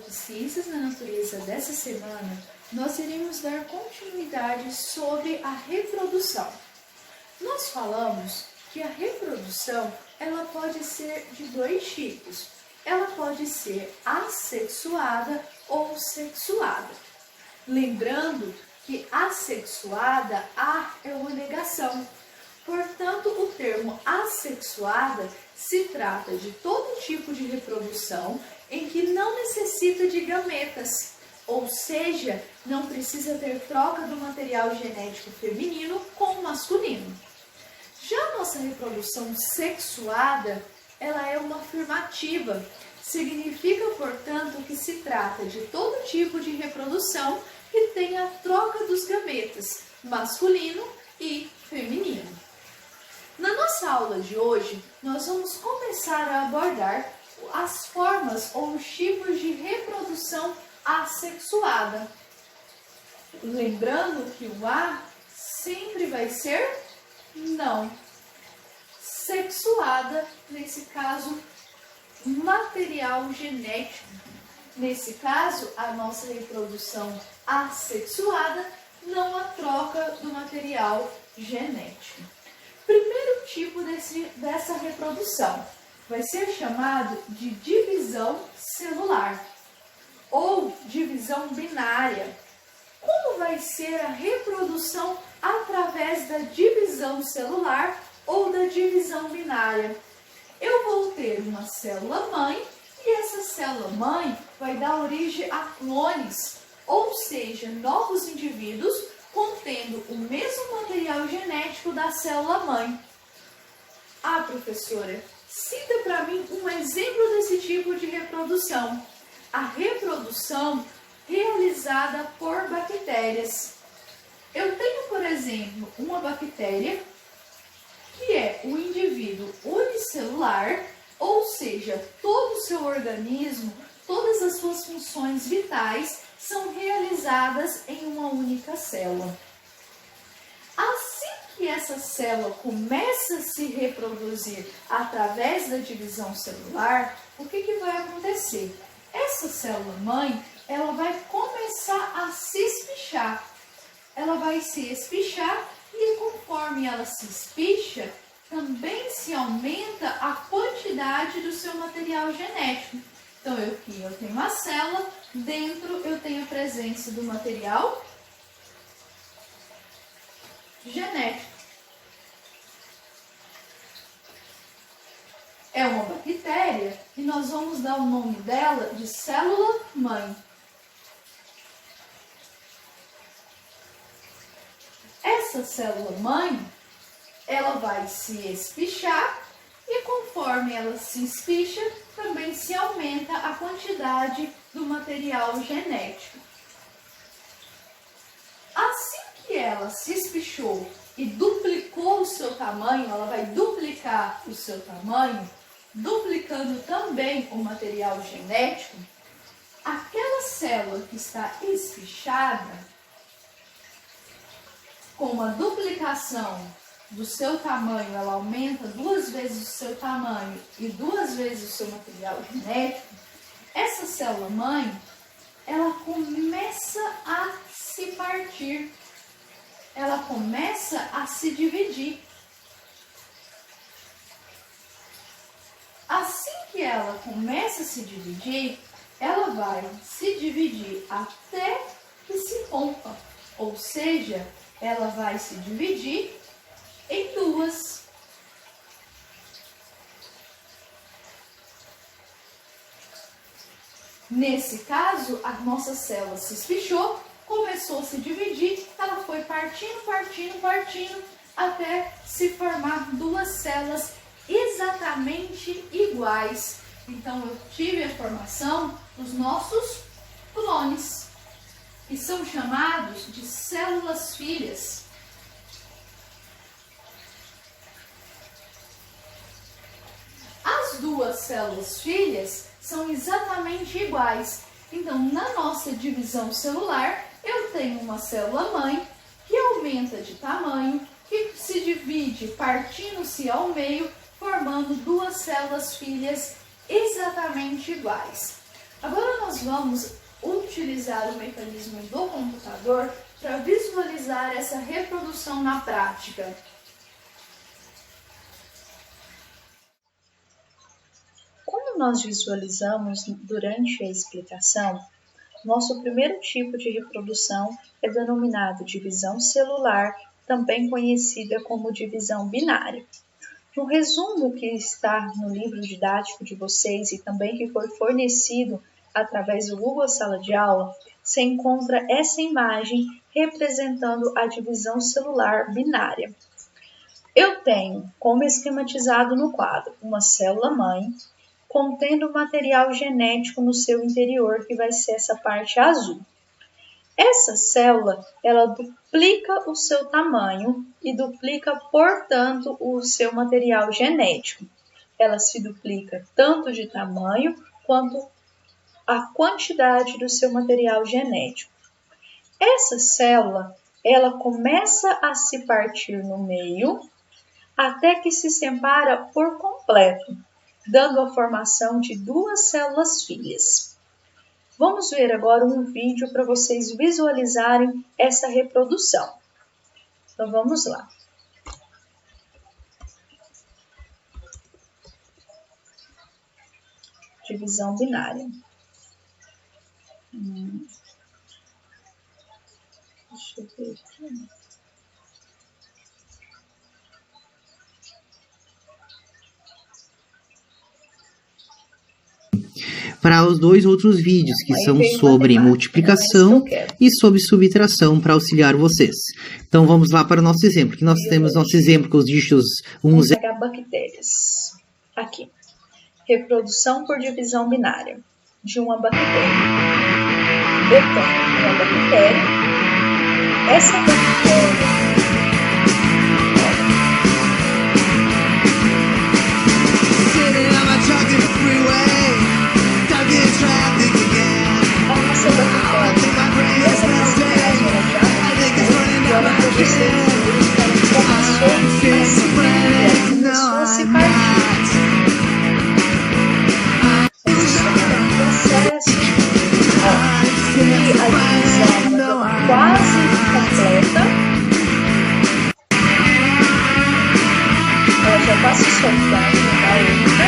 De Ciências da Natureza dessa semana, nós iremos dar continuidade sobre a reprodução. Nós falamos que a reprodução ela pode ser de dois tipos. Ela pode ser assexuada ou sexuada. Lembrando que assexuada, a é uma negação. Portanto, o termo assexuada se trata de todo tipo de reprodução em que não necessita de gametas, ou seja, não precisa ter troca do material genético feminino com o masculino. Já a nossa reprodução sexuada, ela é uma afirmativa. Significa, portanto, que se trata de todo tipo de reprodução que tem a troca dos gametas, masculino e feminino. Na nossa aula de hoje, nós vamos começar a abordar as formas ou os tipos de reprodução assexuada. Lembrando que o A sempre vai ser não. Sexuada, nesse caso, material genético. Nesse caso, a nossa reprodução assexuada, não a troca do material genético. Primeiro tipo dessa reprodução vai ser chamado de divisão celular ou divisão binária. Como vai ser a reprodução através da divisão celular ou da divisão binária? Eu vou ter uma célula mãe e essa célula mãe vai dar origem a clones, ou seja, novos indivíduos contendo o mesmo material genético da célula mãe. Ah, professora, cita para mim um exemplo desse tipo de reprodução. A reprodução realizada por bactérias. Eu tenho, por exemplo, uma bactéria que é o indivíduo unicelular, ou seja, todo o seu organismo, todas as suas funções vitais são realizadas em uma única célula. Assim que essa célula começa a se reproduzir através da divisão celular, o que vai acontecer? Essa célula-mãe, ela vai começar a se espichar. Ela vai se espichar e conforme ela se espicha, também se aumenta a quantidade do seu material genético. Então, aqui eu tenho uma célula, dentro eu tenho a presença do material genético. É uma bactéria e nós vamos dar o nome dela de célula-mãe. Essa célula-mãe, ela vai se espichar e conforme ela se espicha, também se aumenta a quantidade do material genético. Assim que ela se espichou e duplicou o seu tamanho, ela vai duplicar o seu tamanho, duplicando também o material genético, aquela célula que está espichada, com a duplicação do seu tamanho, ela aumenta 2 vezes o seu tamanho e 2 vezes o seu material genético, essa célula-mãe, ela começa a se partir, ela começa a se dividir. Assim que ela começa a se dividir, ela vai se dividir até que se rompa, ou seja, ela vai se dividir em 2. Nesse caso, a nossa célula se espichou, começou a se dividir, ela foi partindo, até se formar 2 células exatamente iguais. Então, eu tive a formação dos nossos clones, que são chamados de células filhas. As 2 células filhas são exatamente iguais. Então, na nossa divisão celular, eu tenho uma célula-mãe que aumenta de tamanho, que se divide partindo-se ao meio, formando 2 células filhas exatamente iguais. Agora nós vamos utilizar o mecanismo do computador para visualizar essa reprodução na prática. Como nós visualizamos durante a explicação, nosso primeiro tipo de reprodução é denominado divisão celular, também conhecida como divisão binária. No resumo que está no livro didático de vocês e também que foi fornecido através do Google Sala de Aula, se encontra essa imagem representando a divisão celular binária. Eu tenho, como esquematizado no quadro, uma célula-mãe contendo material genético no seu interior, que vai ser essa parte azul. Essa célula, ela duplica o seu tamanho e duplica, portanto, o seu material genético. Ela se duplica tanto de tamanho quanto a quantidade do seu material genético. Essa célula, ela começa a se partir no meio até que se separa por completo, dando a formação de duas células filhas. Vamos ver agora um vídeo para vocês visualizarem essa reprodução. Então vamos lá. Divisão binária. Deixa eu ver aqui. Para os dois outros vídeos, que são sobre multiplicação e sobre subtração, para auxiliar vocês. Então vamos lá para o nosso exemplo, que nós temos nosso exemplo com os dígitos 1, 0. Vamos pegar bactérias. Aqui. Reprodução por divisão binária de uma bactéria. Eu tenho uma bactéria. Essa bactéria quase completa. Ela já está se soltando da outra.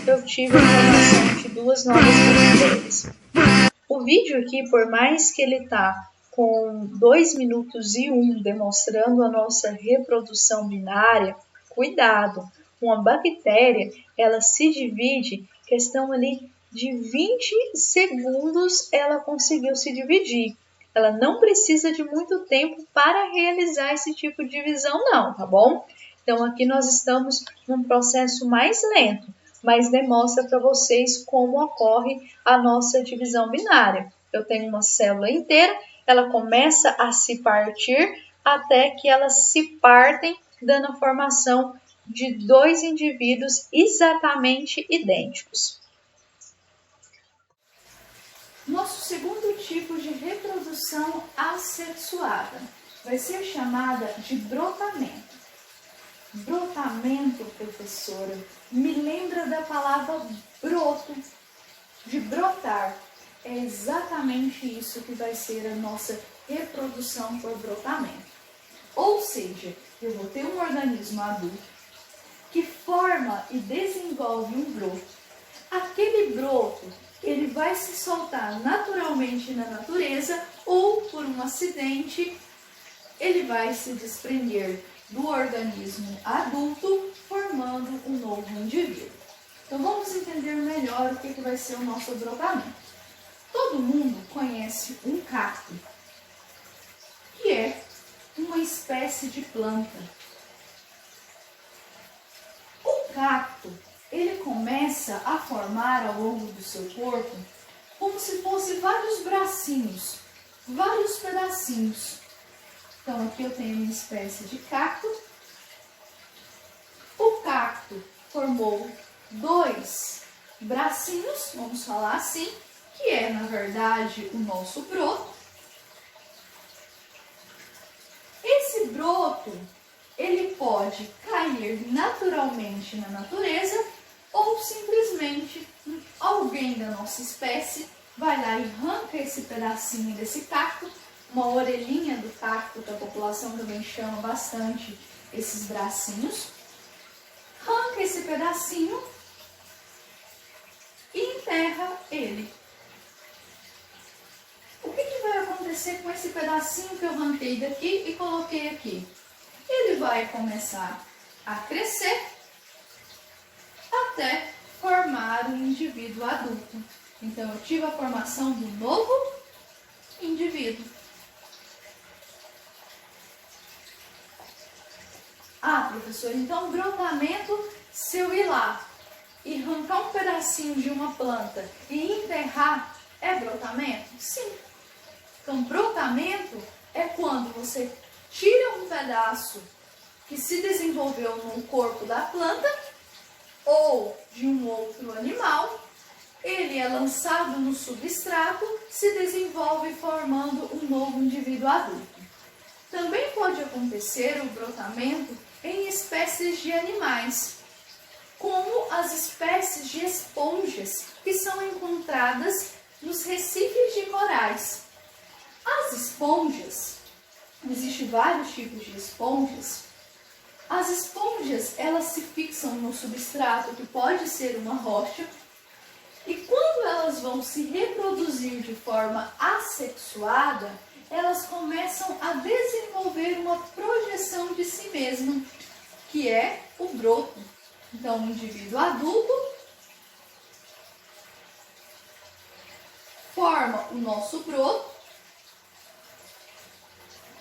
Eu tive a formação de duas novas bactérias. O vídeo aqui, por mais que ele tá com 2 minutos e 1 demonstrando a nossa reprodução binária, cuidado! Uma bactéria, ela se divide, questão ali de 20 segundos ela conseguiu se dividir. Ela não precisa de muito tempo para realizar esse tipo de divisão não, tá bom? Então aqui nós estamos num processo mais lento, mas demonstra para vocês como ocorre a nossa divisão binária. Eu tenho uma célula inteira, ela começa a se partir até que elas se partem, dando a formação de dois indivíduos exatamente idênticos. Nosso segundo tipo de reprodução assexuada vai ser chamada de brotamento. Brotamento, professora, me lembra da palavra broto, de brotar. É exatamente isso que vai ser a nossa reprodução por brotamento. Ou seja, eu vou ter um organismo adulto que forma e desenvolve um broto. Aquele broto, ele vai se soltar naturalmente na natureza ou por um acidente, ele vai se desprender do organismo adulto, formando um novo indivíduo. Então vamos entender melhor o que vai ser o nosso brotamento. Todo mundo conhece um cacto, que é uma espécie de planta. O cacto, ele começa a formar ao longo do seu corpo como se fosse vários bracinhos, vários pedacinhos. Então aqui eu tenho uma espécie de cacto. O cacto formou 2 bracinhos, vamos falar assim, que é na verdade o nosso broto. Esse broto, ele pode cair naturalmente na natureza ou simplesmente alguém da nossa espécie vai lá e arranca esse pedacinho desse cacto, uma orelhinha do cacto, que a população também chama bastante esses bracinhos, arranca esse pedacinho e enterra ele. O que vai acontecer com esse pedacinho que eu arranquei daqui e coloquei aqui? Ele vai começar a crescer até formar um indivíduo adulto. Então, eu tive a formação do novo indivíduo. Ah, professor, então brotamento, se eu ir lá e arrancar um pedacinho de uma planta e enterrar, é brotamento? Sim. Então, brotamento é quando você tira um pedaço que se desenvolveu no corpo da planta ou de um outro animal, ele é lançado no substrato, se desenvolve formando um novo indivíduo adulto. Também pode acontecer o brotamento em espécies de animais, como as espécies de esponjas que são encontradas nos recifes de corais. As esponjas, existem vários tipos de esponjas. As esponjas, elas se fixam no substrato, que pode ser uma rocha, e quando elas vão se reproduzir de forma assexuada, elas começam a desenvolver uma projeção de si mesma, que é o broto. Então, o indivíduo adulto forma o nosso broto.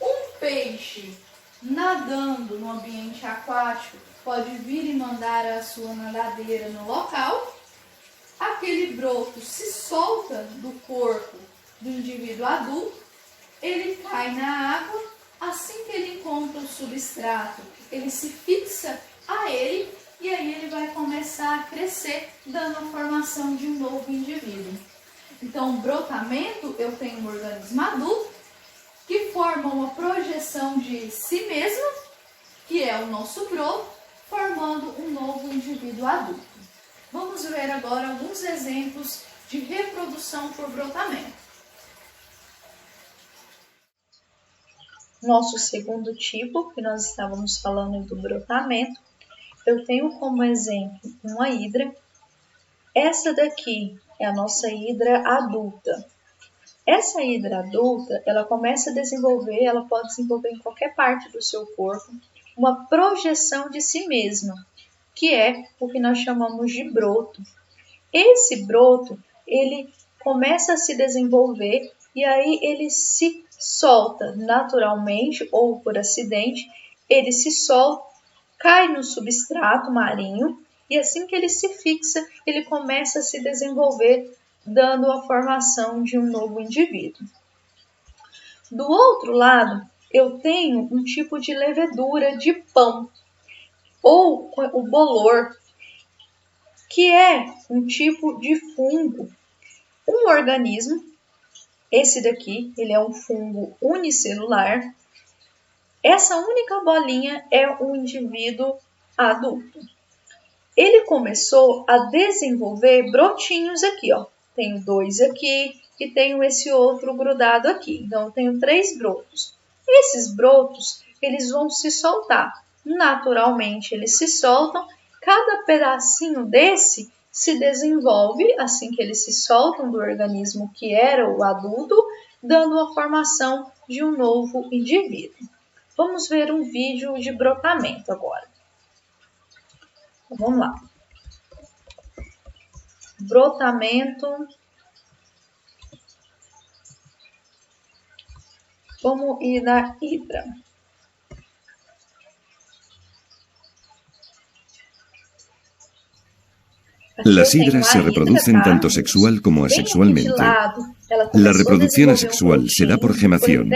Um peixe nadando no ambiente aquático pode vir e mandar a sua nadadeira no local. Aquele broto se solta do corpo do indivíduo adulto, ele cai na água, assim que ele encontra o substrato, ele se fixa a ele e aí ele vai começar a crescer, dando a formação de um novo indivíduo. Então, brotamento, eu tenho um organismo adulto, que forma uma projeção de si mesmo, que é o nosso broto, formando um novo indivíduo adulto. Vamos ver agora alguns exemplos de reprodução por brotamento. Nosso segundo tipo, que nós estávamos falando do brotamento, eu tenho como exemplo uma hidra. Essa daqui é a nossa hidra adulta. Essa hidra adulta, ela começa a desenvolver, ela pode desenvolver em qualquer parte do seu corpo, uma projeção de si mesma, que é o que nós chamamos de broto. Esse broto, ele começa a se desenvolver e aí ele se solta naturalmente ou por acidente, ele se solta, cai no substrato marinho e assim que ele se fixa, ele começa a se desenvolver, dando a formação de um novo indivíduo. Do outro lado, eu tenho um tipo de levedura de pão, ou o bolor, que é um tipo de fungo, um organismo. Esse daqui, ele é um fungo unicelular. Essa única bolinha é um indivíduo adulto. Ele começou a desenvolver brotinhos aqui, ó. Tenho 2 aqui e tenho esse outro grudado aqui. Então, eu tenho 3 brotos. Esses brotos, eles vão se soltar. Naturalmente, eles se soltam. Cada pedacinho desse se desenvolve assim que eles se soltam do organismo que era o adulto, dando a formação de um novo indivíduo. Vamos ver um vídeo de brotamento agora. Então, vamos lá. Brotamento. Vamos ir na hidra. Las hidras se reproducen tanto sexual como asexualmente. La reproducción asexual se da por gemación.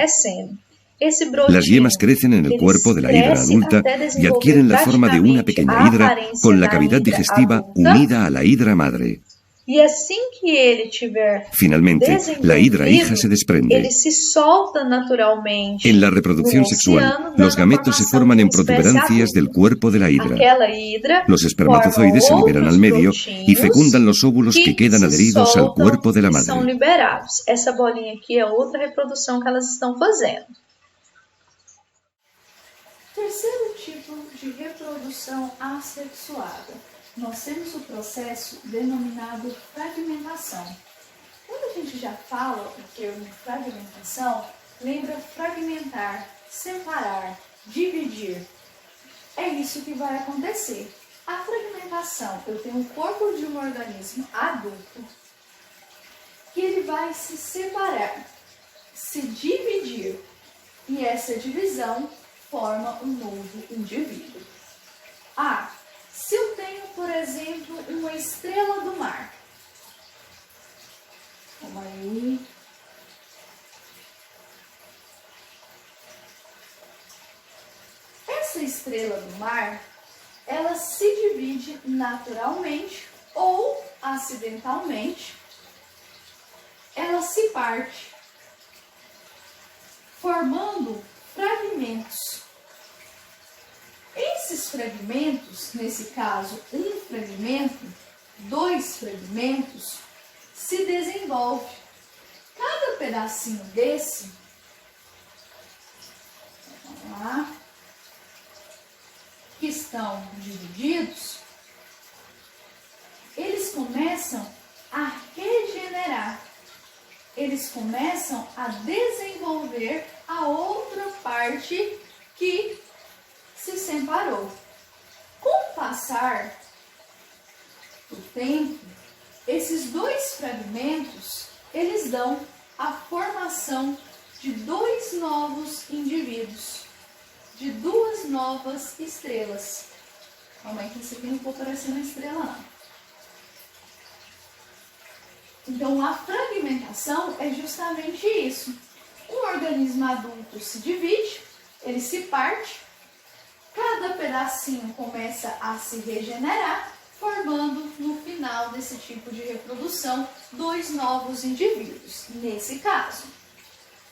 Las yemas crecen en el cuerpo de la hidra adulta y adquieren la forma de una pequeña hidra con la cavidad digestiva unida a la hidra madre. E assim que ele tiver Finalmente, la hidra hija se desprende. ele se solta naturalmente. En la reproducción sexual, los gametos se forman en protuberancias del cuerpo de la hidra. Los espermatozoides se liberan al medio y fecundan los óvulos que quedan adheridos al cuerpo de la madre. São liberados. Essa bolinha aqui é outra reprodução que elas estão fazendo. Terceiro tipo de reprodução assexuada. Nós temos o processo denominado fragmentação. Quando a gente já fala o termo fragmentação, lembra fragmentar, separar, dividir. É isso que vai acontecer. A fragmentação, eu tenho o corpo de um organismo adulto, que ele vai se separar, se dividir, e essa divisão forma um novo indivíduo. Se eu tenho, por exemplo, uma estrela do mar. Vamos aí. Essa estrela do mar, ela se divide naturalmente ou acidentalmente. Ela se parte, formando fragmentos. Esses fragmentos, nesse caso, um fragmento, dois fragmentos, se desenvolve. Cada pedacinho desse, vamos lá, que estão divididos, eles começam a regenerar. Eles começam a desenvolver a outra parte que se separou. Com o passar do tempo, esses dois fragmentos, eles dão a formação de dois novos indivíduos, de duas novas estrelas. Calma aí que esse aqui não ficou parecendo uma estrela não. Então, a fragmentação é justamente isso. Um organismo adulto se divide, ele se parte, cada pedacinho começa a se regenerar, formando, no final desse tipo de reprodução, dois novos indivíduos. Nesse caso,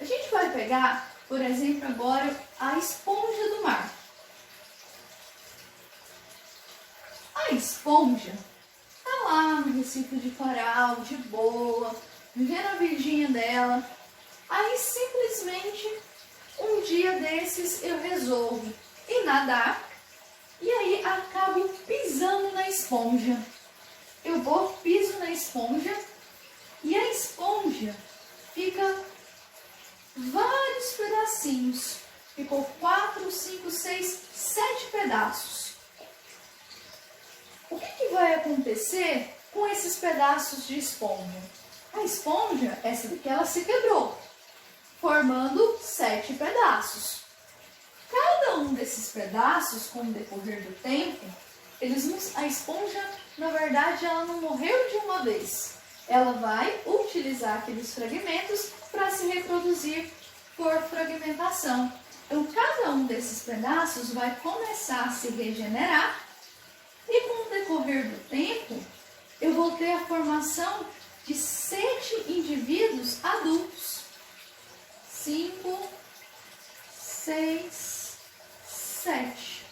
a gente vai pegar, por exemplo, agora a esponja do mar. A esponja está lá no recife de coral, de boa, vivendo a vidinha dela. Aí, simplesmente, um dia desses eu resolvo ir nadar e aí acabo pisando na esponja. Eu piso na esponja e a esponja fica vários pedacinhos. Ficou 4, 5, 6, 7 pedaços. O que vai acontecer com esses pedaços de esponja? A esponja, essa daqui, ela se quebrou, formando 7 pedaços. Cada um desses pedaços, com o decorrer do tempo, a esponja, na verdade, ela não morreu de uma vez. Ela vai utilizar aqueles fragmentos para se reproduzir por fragmentação. Então, cada um desses pedaços vai começar a se regenerar e, com o decorrer do tempo, eu vou ter a formação de 7 indivíduos adultos. 5, 6, 7.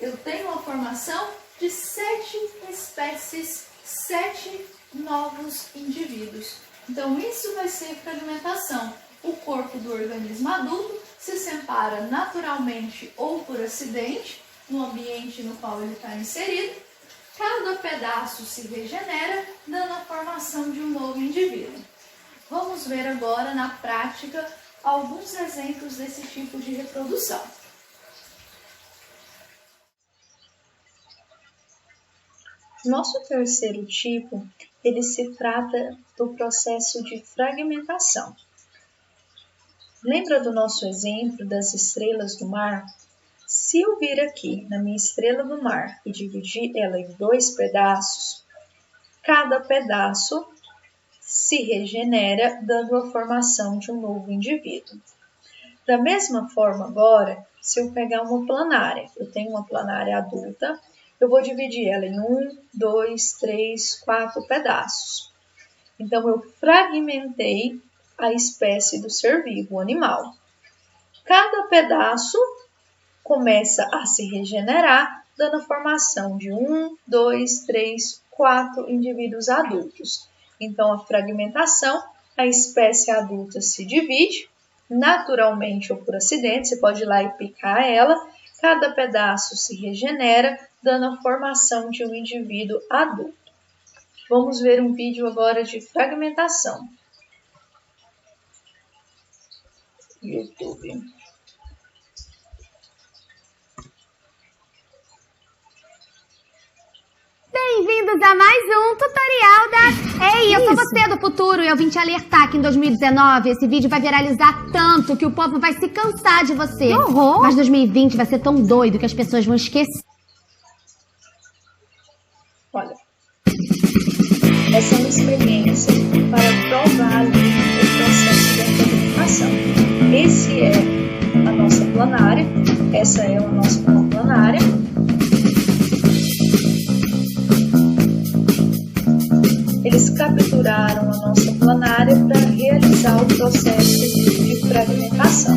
Eu tenho a formação de 7 espécies, 7 novos indivíduos. Então, isso vai ser fragmentação. O corpo do organismo adulto se separa naturalmente ou por acidente, no ambiente no qual ele está inserido. Cada pedaço se regenera, dando a formação de um novo indivíduo. Vamos ver agora, na prática, alguns exemplos desse tipo de reprodução. Nosso terceiro tipo, ele se trata do processo de fragmentação. Lembra do nosso exemplo das estrelas do mar? Se eu vir aqui na minha estrela do mar e dividir ela em 2 pedaços, cada pedaço se regenera, dando a formação de um novo indivíduo. Da mesma forma agora, se eu pegar uma planária, eu tenho uma planária adulta, eu vou dividir ela em 1, 2, 3, 4 pedaços. Então, eu fragmentei a espécie do ser vivo, o animal. Cada pedaço começa a se regenerar, dando a formação de 1, 2, 3, 4 indivíduos adultos. Então, a fragmentação, a espécie adulta se divide, naturalmente ou por acidente, você pode ir lá e picar ela, cada pedaço se regenera, dando a formação de um indivíduo adulto. Vamos ver um vídeo agora de fragmentação. YouTube. Bem-vindos a mais um tutorial da... Ei, eu sou você do futuro e eu vim te alertar que em 2019 esse vídeo vai viralizar tanto que o povo vai se cansar de você. Que horror! Mas 2020 vai ser tão doido que as pessoas vão esquecer. Olha, essa é uma experiência para provar ali o processo da fragmentação. Esse é a nossa planária, essa é a nossa planária. Eles capturaram a nossa planária para realizar o processo de fragmentação.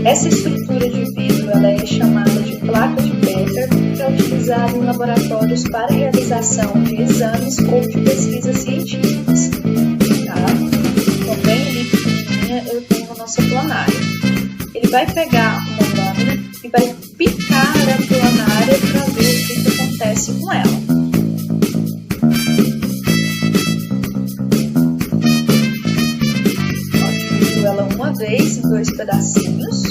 Essa estrutura de vidro ela é chamada de placa de Becker, que é utilizada em laboratórios para realização de exames ou de pesquisas científicas. Tá? Então, bem ali pequenininha, eu tenho a nossa planária. Ele vai pegar uma lâmina e vai picar a planária para ver o que acontece com ela. Ela uma vez em 2 pedacinhos.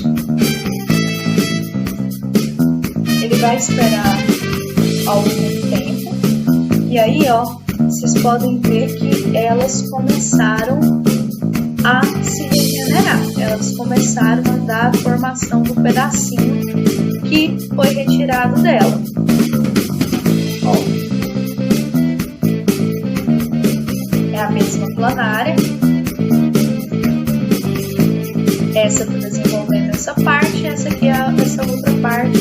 Ele vai esperar algum tempo e aí, ó, vocês podem ver que elas começaram a se regenerar. Elas começaram a dar a formação do pedacinho que foi retirado dela. Ó, é a mesma planária. Essa está desenvolvendo essa parte, essa aqui é essa outra parte,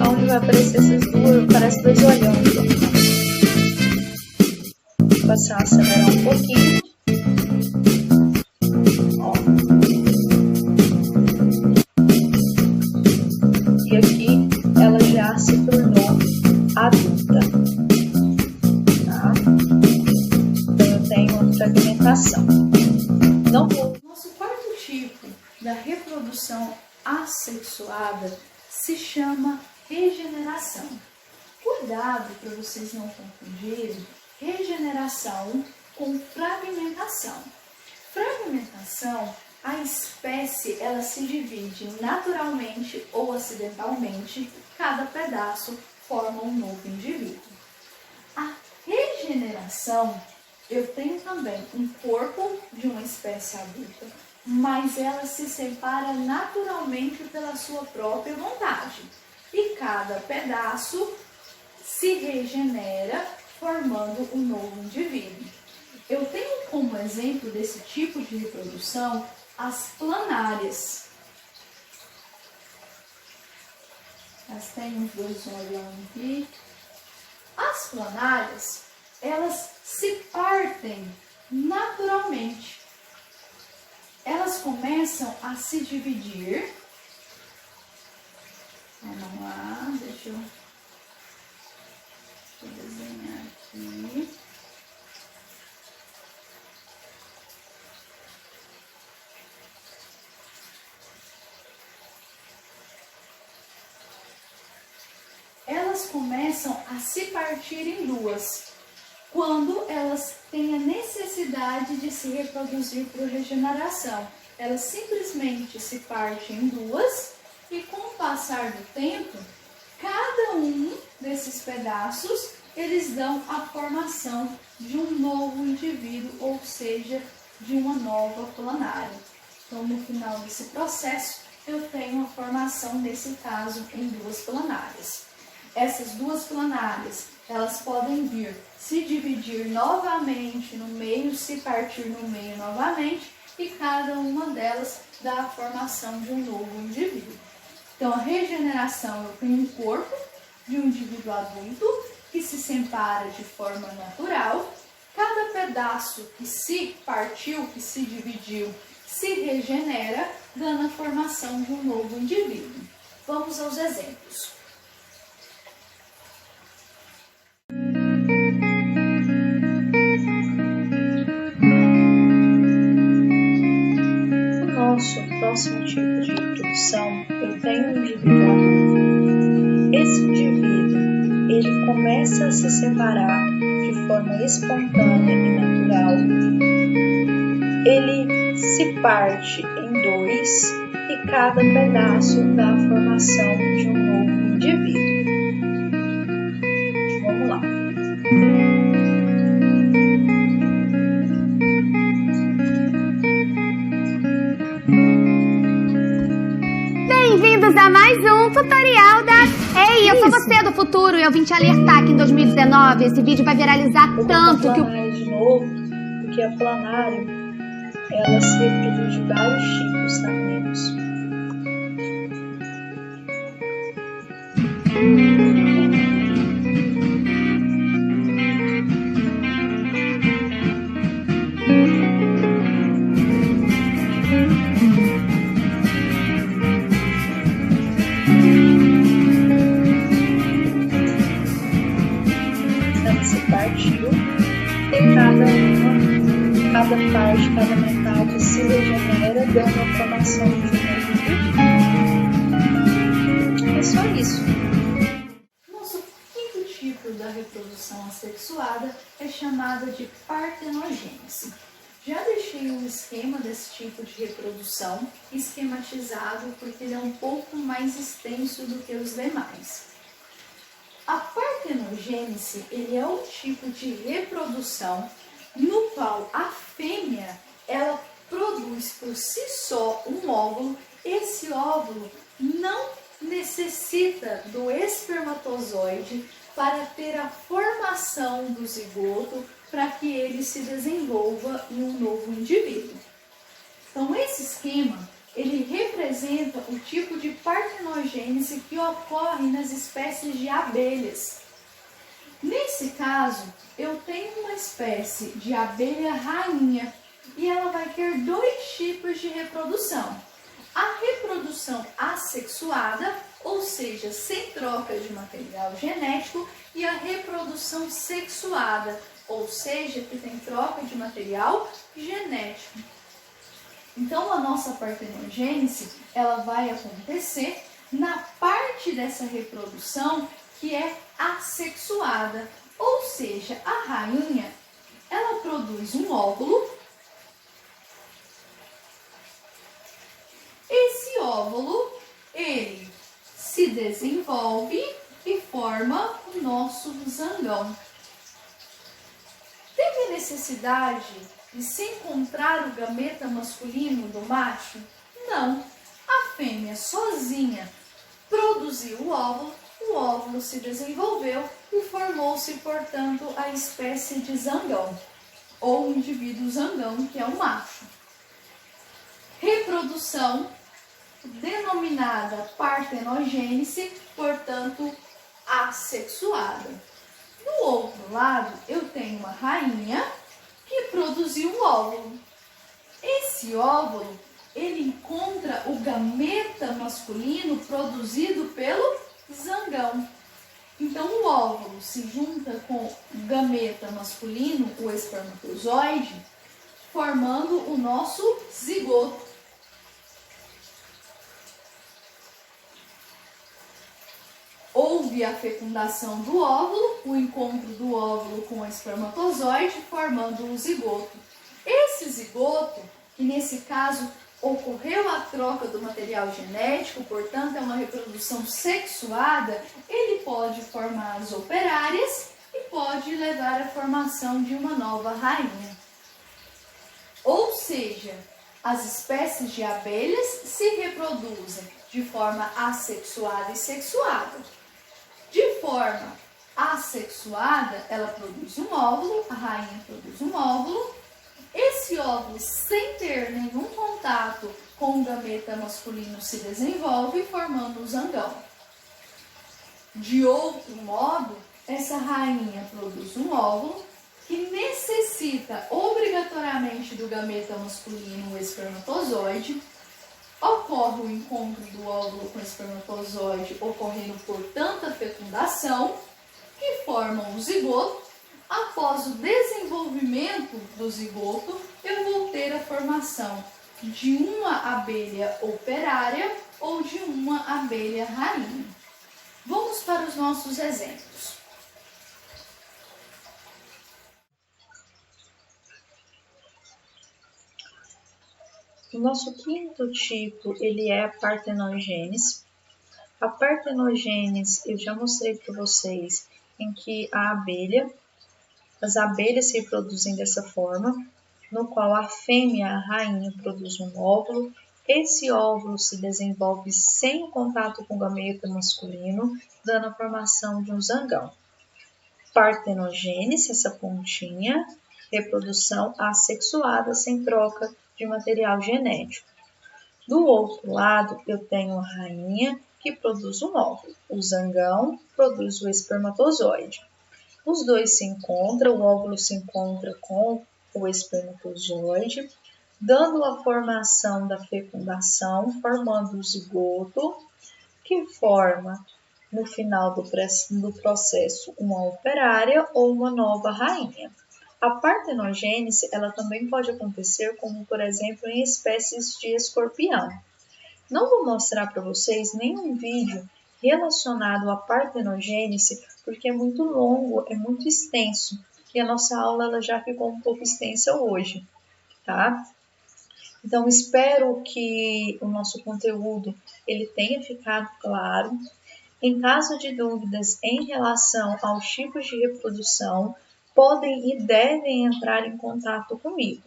onde vai aparecer essas duas, parece 2 olhões. Vou passar a acelerar um pouquinho. Ó. E aqui ela já se tornou adulta. Tá? Então eu tenho uma fragmentação. Não vou. Nosso quarto tipo da reprodução assexuada se chama regeneração. Cuidado para vocês não confundirem regeneração com fragmentação. Fragmentação, a espécie ela se divide naturalmente ou acidentalmente, cada pedaço forma um novo indivíduo. A regeneração, eu tenho também um corpo de uma espécie adulta, mas ela se separa naturalmente pela sua própria vontade. E cada pedaço se regenera, formando um novo indivíduo. Eu tenho como exemplo desse tipo de reprodução as planárias. Elas têm os 2 olhando aqui. As planárias, elas se partem naturalmente. Elas começam a se dividir. Vamos lá, deixa eu desenhar aqui. Elas começam a se partir em 2. Quando elas têm a necessidade de se reproduzir por regeneração. Elas simplesmente se partem em 2 e com o passar do tempo, cada um desses pedaços, eles dão a formação de um novo indivíduo, ou seja, de uma nova planária. Então, no final desse processo, eu tenho a formação, nesse caso, em 2 planárias. Essas 2 planárias, elas podem vir se dividir novamente no meio, se partir no meio novamente, e cada uma delas dá a formação de um novo indivíduo. Então, a regeneração, eu tenho um corpo, de um indivíduo adulto que se separa de forma natural. Cada pedaço que se partiu, que se dividiu, se regenera, dando a formação de um novo indivíduo. Vamos aos exemplos. No nosso próximo tipo de reprodução, eu tenho um indivíduo adulto. Esse indivíduo, ele começa a se separar de forma espontânea e natural. Ele se parte em dois e cada pedaço dá a formação de um novo indivíduo. Vamos lá. Bem-vindos a mais um tutorial da... Ei, eu sou você do futuro e eu vim te alertar que em 2019 esse vídeo vai viralizar tanto que o... de novo, porque a planário, ela se reproduz de vários tipos, tá, meninos? Partiu e cada parte, cada metade se regenera, dando a formação de um indivíduo. É só isso. Nosso quinto tipo da reprodução assexuada é chamada de partenogênese. Já deixei o esquema desse tipo de reprodução esquematizado porque ele é um pouco mais extenso do que os demais. A partenogênese, ele é um tipo de reprodução no qual a fêmea, ela produz por si só um óvulo. Esse óvulo não necessita do espermatozoide para ter a formação do zigoto para que ele se desenvolva em um novo indivíduo. Então, esse esquema, ele representa o tipo de partenogênese que ocorre nas espécies de abelhas. Nesse caso, eu tenho uma espécie de abelha rainha e ela vai ter dois tipos de reprodução. A reprodução assexuada, ou seja, sem troca de material genético, e a reprodução sexuada, ou seja, que tem troca de material genético. Então, a nossa partenogênese, ela vai acontecer na parte dessa reprodução que é assexuada, ou seja, a rainha, ela produz um óvulo. Esse óvulo, ele se desenvolve e forma o nosso zangão. Teve necessidade de se encontrar o gameta masculino do macho? Não. A fêmea sozinha produziu o óvulo se desenvolveu e formou-se, portanto, a espécie de zangão, ou indivíduo zangão, que é o macho. Reprodução denominada partenogênese, portanto, assexuada. Do outro lado, eu tenho uma rainha que produziu um óvulo. Esse óvulo, ele encontra o gameta masculino produzido pelo zangão. Então, o óvulo se junta com o gameta masculino, o espermatozoide, formando o nosso zigoto. Houve a fecundação do óvulo, o encontro do óvulo com o espermatozoide, formando o zigoto. Esse zigoto, que nesse caso ocorreu a troca do material genético, portanto é uma reprodução sexuada, ele pode formar as operárias e pode levar à formação de uma nova rainha. Ou seja, as espécies de abelhas se reproduzem de forma assexuada e sexuada. De forma assexuada, ela produz um óvulo, a rainha produz um óvulo. Esse óvulo, sem ter nenhum contato com o gameta masculino, se desenvolve formando o zangão. De outro modo, essa rainha produz um óvulo que necessita obrigatoriamente do gameta masculino, o espermatozoide. Ocorre o encontro do óvulo com o espermatozoide, ocorrendo, portanto, a fecundação, que forma um zigoto. Após o desenvolvimento do zigoto, eu vou ter a formação de uma abelha operária ou de uma abelha rainha. Vamos para os nossos exemplos. O nosso quinto tipo, ele é a partenogênese. A partenogênese, eu já mostrei para vocês em que as abelhas se reproduzem dessa forma, no qual a fêmea, a rainha, produz um óvulo. Esse óvulo se desenvolve sem o contato com o gameta masculino, dando a formação de um zangão. Partenogênese, essa pontinha, reprodução assexuada, sem troca de material genético. Do outro lado, eu tenho a rainha, que produz um óvulo. O zangão produz o espermatozoide. Os dois se encontram, o óvulo se encontra com o espermatozoide, dando a formação da fecundação, formando o zigoto, que forma, no final do processo, uma operária ou uma nova rainha. A partenogênese, ela também pode acontecer, como por exemplo, em espécies de escorpião. Não vou mostrar para vocês nenhum vídeo relacionado à partenogênese, porque é muito longo, é muito extenso, e a nossa aula ela já ficou um pouco extensa hoje, tá? Então, espero que o nosso conteúdo ele tenha ficado claro. Em caso de dúvidas em relação aos tipos de reprodução, podem e devem entrar em contato comigo,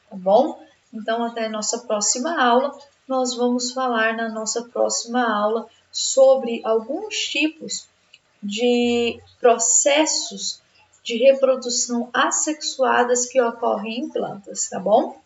tá bom? Então, até a nossa próxima aula, nós vamos falar na nossa próxima aula sobre alguns tipos de processos de reprodução assexuadas que ocorrem em plantas, tá bom?